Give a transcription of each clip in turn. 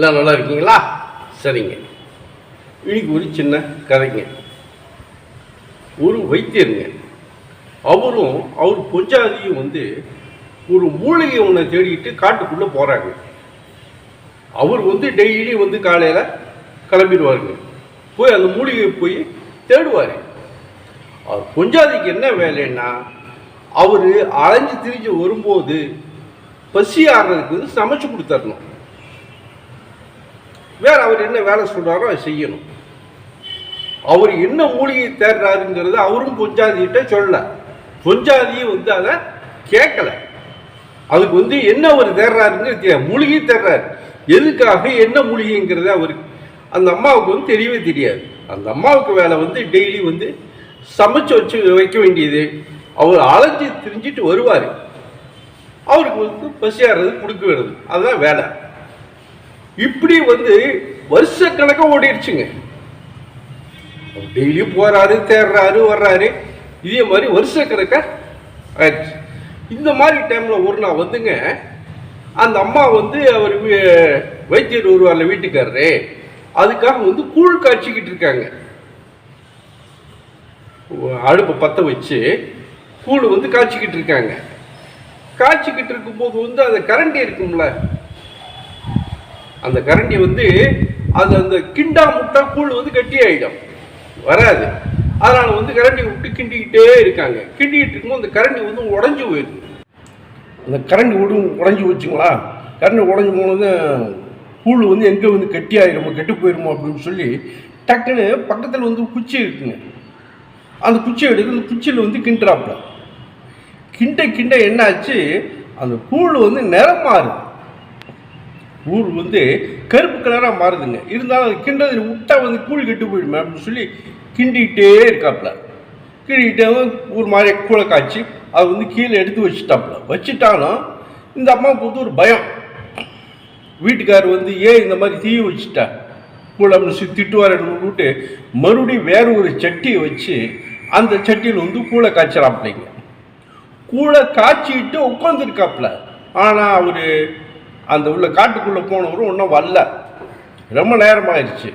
எல்லாம் நல்லா இருக்கீங்களா? சரிங்க. இன்னைக்கு ஒரு சின்ன கதைங்க. ஒரு வைத்தியருங்க, அவர் பொஞ்சாதியும் ஒரு மூலிகை ஒன்றை தேடிட்டு காட்டுக்குள்ளே போகிறாங்க. அவர் டெய்லி காலையில் கிளம்பிடுவாருங்க. போய் அந்த மூலிகையை போய் தேடுவார். அவர் பொஞ்சாதிக்கு என்ன வேலைன்னா, அவர் அலைஞ்சு திரிஞ்சு வரும்போது பசி ஆடுறதுக்கு சமைச்சு கொடுத்தரணும். வேற அவர் என்ன வேலை சொல்றாரோ அதை செய்யணும். அவர் என்ன மூலிகை தேடுறாருங்கிறது அவரும் பொஞ்சாதிகிட்ட சொல்லல. பொஞ்சாதியும் அதை கேட்கல. அதுக்கு என்ன அவர் தேடுறாருங்க, மூலிகை தேடுறாரு. எதுக்காக, என்ன மூலிகைங்கிறத அவருக்கு அந்த அம்மாவுக்கு தெரியவே தெரியாது. அந்த அம்மாவுக்கு வேலை டெய்லி சமைச்சு வச்சு வைக்க வேண்டியது. அவர் அலைஞ்சி திரிஞ்சிட்டு வருவார். அவருக்கு பசியாடுறது கொடுக்க வேணுது, அதுதான் வேலை. இப்படி வருஷக்கணக்காக ஓடிடுச்சுங்க. டெய்லி போறாரு, தேடுறாரு, வர்றாரு. இதே மாதிரி வருஷக்கணக்காக ஆயிடுச்சு. இந்த மாதிரி டைம்ல ஒரு நாள் அந்த அம்மா அவர் வைத்தியர் வருவார்ல வீட்டுக்காரரு, அதுக்காக கூழ் காய்ச்சிக்கிட்டு இருக்காங்க. அடுப்பை பற்ற வச்சு கூழ் காய்ச்சிக்கிட்டு இருக்காங்க. காய்ச்சிக்கிட்டு இருக்கும்போது அந்த கரண்டி இருக்கும்ல, அந்த கரண்டி அது அந்த கிண்டா முட்டா கூழ் கட்டி ஆகிடும், வராது. அதனால கரண்டி விட்டு கிண்டிக்கிட்டே இருக்காங்க. கிண்டிக்கிட்டு இருக்கும்போது அந்த கரண்டி உடஞ்சி போயிடுது. அந்த கரண்டி உடஞ்சி வச்சுங்களா, கரண்டி உடஞ்சி போனது கூழ் எங்கே கட்டி ஆகிடுமோ, கெட்டு போயிடுமோ அப்படின்னு சொல்லி டக்குன்னு பக்கத்தில் குச்சி இருக்குங்க. அந்த குச்சியை எடுத்து அந்த குச்சியில் கிண்டுறாப்புல. கிண்ட கிண்ட என்ன ஆச்சு, அந்த கூழ் நிறம் மாறுது. கூழ் கருப்பு கலராக மாறுதுங்க. இருந்தாலும் அது கிண்டது விட்டா கூழ் கெட்டு போயிடுமே அப்படின்னு சொல்லி கிண்டிக்கிட்டே இருக்காப்புல. கிண்டிக்கிட்டே ஒரு மாதிரி கூழை காய்ச்சி அது கீழே எடுத்து வச்சுட்டாப்புல. வச்சுட்டாலும் இந்த அம்மாவுக்கு ஒரு பயம். வீட்டுக்காரர் ஏன் இந்த மாதிரி தீய வச்சுட்டா கூழ் அப்படின்னு திட்டுவார் விட்டு மறுபடியும் வேற ஒரு சட்டியை வச்சு அந்த சட்டியில் கூழை காய்ச்சலாப்பிள்ளைங்க. கூழை காய்ச்சிட்டு உட்காந்துருக்காப்புல. ஆனால் அவர் அந்த உள்ள காட்டுக்குள்ளே போனவரும் ஒன்றும் வரல. ரொம்ப நேரமாகிடுச்சு.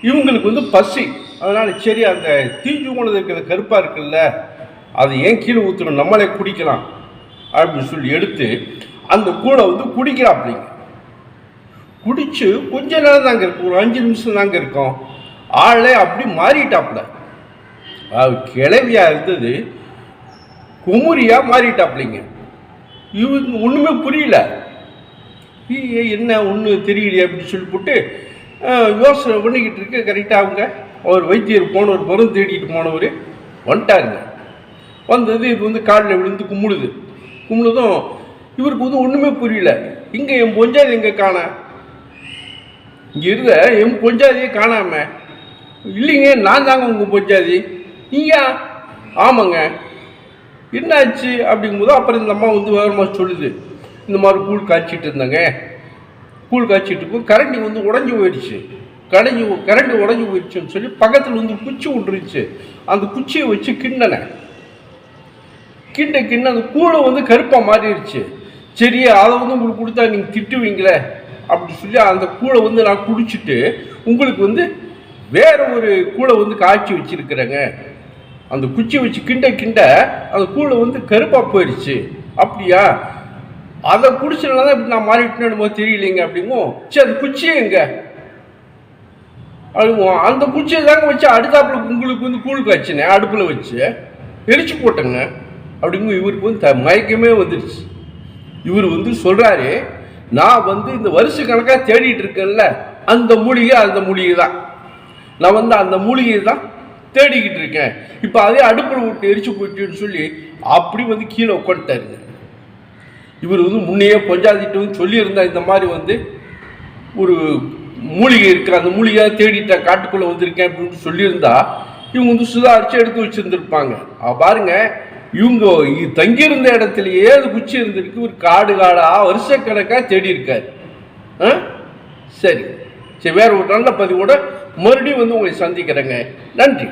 இவங்களுக்கு பசி. அதனால் சரி, அந்த தீஞ்சு போனது இருக்கிற கருப்பாக இருக்குல்ல, அதை ஏன் கீழே ஊற்றணும், நம்மளே குடிக்கலாம் அப்படின்னு சொல்லி எடுத்து அந்த கூழை குடிக்கிறாப்பிள்ளைங்க. குடிச்சு கொஞ்ச நேரம் தாங்க இருக்கும், ஒரு 5 நிமிஷம் தாங்க இருக்கும். ஆளே அப்படி மாறிட்டாப்புல. கிளவியா இருந்தது குமுறியா மாறிட்டாப்லிங்க. இவங்க ஒன்றுமே புரியல, என்ன ஒன்று தெரியலையே அப்படின்னு சொல்லி போட்டு யோசனை பண்ணிக்கிட்டு இருக்கு. கரெக்டாக அவர் வைத்தியர் போனவர், மருந்து தேடிட்டு போனவர் வந்துட்டாருங்க. வந்தது இது காலில் விழுந்து கும்பிடுதும் இவருக்கு ஒன்றுமே புரியல. இங்கே என் பொஞ்சாதி எங்கே காண, இங்கே இருந்த என் பொஞ்சாதியை காணாம. இல்லைங்க, நான் தாங்க உங்கள் பொஞ்சாதி. நீங்கள்? ஆமாங்க. என்னாச்சு அப்படிங்கும்போது அப்புறம் இந்த அம்மா வேகமாக சொல்லுது, இந்த மாதிரி கூழ் காய்ச்சிட்டு இருந்தாங்க. கூழ் காய்ச்சிட்டு இருக்கும், கரண்டி உடஞ்சி போயிடுச்சு. கரண்டி உடஞ்சி போயிடுச்சுன்னு சொல்லி பக்கத்தில் குச்சி விட்டுருச்சு. அந்த குச்சியை வச்சு கிண்டனை கிண்ட அந்த கூழை கருப்பாக மாறிடுச்சு. சரி, அதை உங்களுக்கு கொடுத்தா நீங்கள் திட்டுவீங்களே அப்படின்னு சொல்லி அந்த கூழை நான் குடிச்சிட்டு உங்களுக்கு வேற ஒரு கூழை காய்ச்சி வச்சிருக்கிறேங்க. அந்த குச்சி வச்சு கிண்ட அந்த கூழை கருப்பாக போயிடுச்சு. அப்படியா, அதை குடிச்சதுனால தான் இப்படி நான் மாறிட்டேன்னு தெரியலைங்க அப்படிங்கும். சரி, அந்த குச்சியே எங்க அப்படிங்குவோம். அந்த குச்சியை தாங்க வச்சு அடுத்தாப்புல உங்களுக்கு கூழ் காய்ச்சினேன், அடுப்பில் வச்சு எரிச்சு போட்டேங்க அப்படிங்கும். இவருக்கு மயக்கமே வந்துடுச்சு. இவர் சொல்றாரு, நான் இந்த வருஷ கணக்காக தேடிட்டு இருக்கேன்ல, அந்த மூலிகை தான். நான் அந்த மூலிகையை தான் தேடிக்கிட்டு இருக்கேன். இப்போ அதே அடுப்பில் விட்டு எரிச்சு போயிட்டுன்னு சொல்லி அப்படி கீழே உட்காந்துட்டாருங்க. இவர் முன்னையே பொஞ்சாதிட்டு சொல்லியிருந்தா, இந்த மாதிரி ஒரு மூலிகை இருக்கு, அந்த மூலிகையாக தேடிட்டேன், காட்டுக்குள்ளே வந்திருக்கேன் அப்படின்னு சொல்லியிருந்தா இவங்க சுதாரிச்சு எடுத்து வச்சுருந்துருப்பாங்க. பாருங்க, இவங்க தங்கியிருந்த இடத்துலையே அது குச்சி இருந்திருக்கு. ஒரு காடாக வருஷக்கணக்காக தேடி இருக்காரு. சரி, வேற ஒரு நல்ல பதிவோட மறுபடியும் உங்களை சந்திக்கிறேங்க. நன்றி.